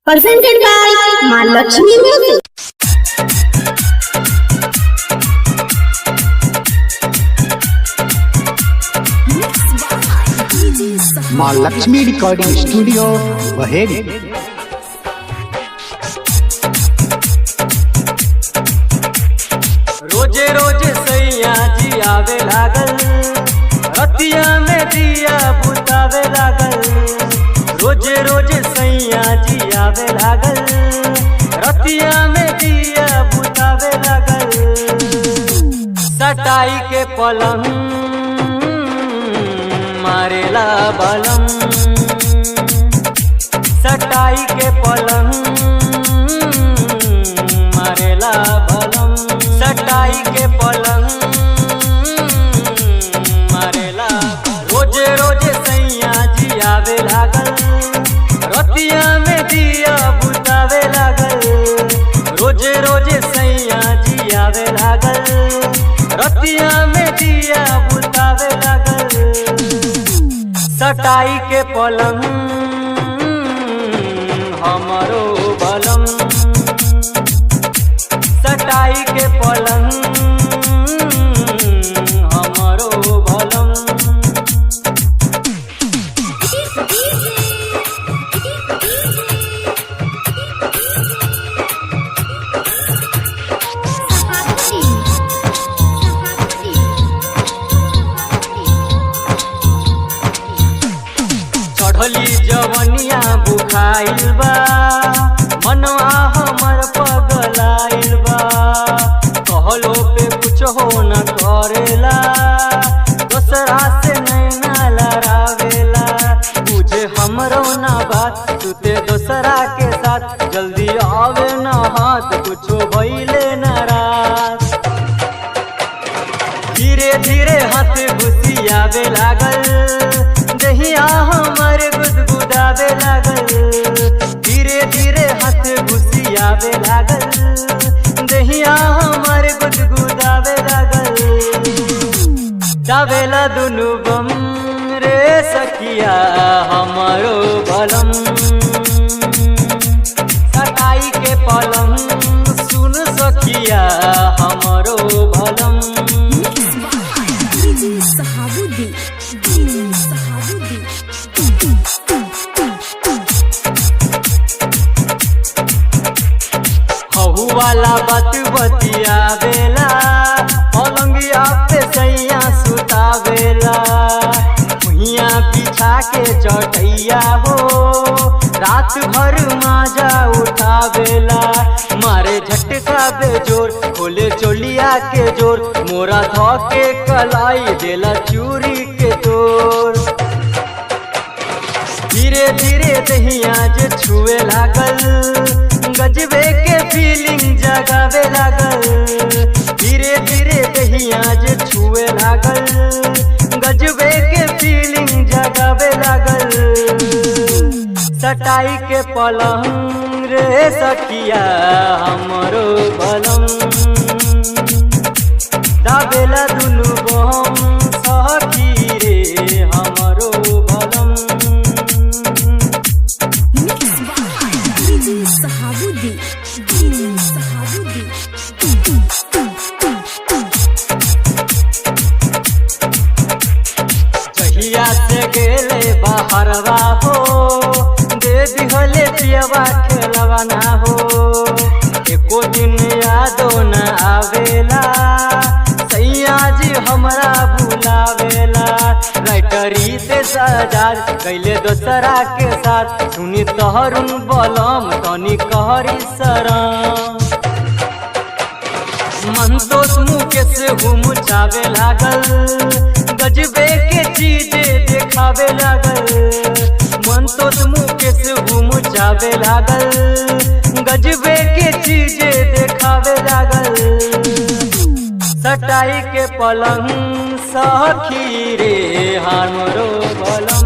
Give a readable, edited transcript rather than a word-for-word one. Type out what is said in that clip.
presented by Mahalakshmi Music. Mahalakshmi recording studio Baheri. रोजे रोजे सैया जी आवे लागल, रतिया में दिया बुतावे लागल। रोजे रोजे सैया जी आवे लागल, रतिया में दिया बुतावे लागल। सटाई के पलंग मारेला बलम, सटाई के पलंग मारेला बलम, सटाई के पलंग मारेला। रोजे रोजे सैया जी आवे लागल, रतिया में दिया बुतावे लागल। रोजे रोजे सैया जी आवे लागल, रतिया में दिया बुतावे लागल। सटाई के पलंग हमरो बलम, सटाई के पलंग हमरो बलम। चढ़ली जवनिया बुखाइल बा, मनवा हमर पगलाइल बा। कहलो पे कुछ हो न करेला, दोसरा से नैना लड़ावेला। बुझे हमरो ना बात, सुते दोसरा के साथ। जल्दी आवे न हाथ, कुछो भइले न रात। धीरे धीरे हाथ घुसियावे लागल, दहिया हमर गुदगुदावे लागल। धीरे धीरे हाथ घुसियावे लागल, दहिया हमर गुदगुदावे लागल। दावेला दुनु बम रे सखिया हमरो बलम, सटाई के पलंग सुन सखिया हमरो बलम। हहु वाला बात बतियावेला, पलंगिया पे सैया सुतावेला। मुहिया बिछा के चटैया हो, रात भर माजा उठावेला। मारे झटका बेजोर, खोले चोलिया के जोर। मोरा ध के कलाई देला चूरी के तोर। धीरे धीरे दहिया जे छुए लागल, गजबे के फीलिंग जगावे लागल। धीरे धीरे दहिया जे छुए लागल, गजबे के फीलिंग जगावे लागल। सटाई के पलंग रे सखिया हमरो बलम, दावेला दुनु बम सखी रे हमरो बलम। जहिया से गेले बाहरवा हो, दे दिहले पियवा खेलवा ना हो। एको दिन यादो न आवेला, सैया जी हमरा बुलावेला। राइटरी से सजाद कैले दोसरा के साथ, सुनी तहरुन बलम तनी कहरी शरम। मंतोष मुकेश हुमुचावे लागल, गजबे के चीजे देखावे लागल। मंतोष मुकेश हुमुचावे लागल, गजबे के चीजे देखावे लागल। सटाई के पलंग सखी रे हमरो बलम,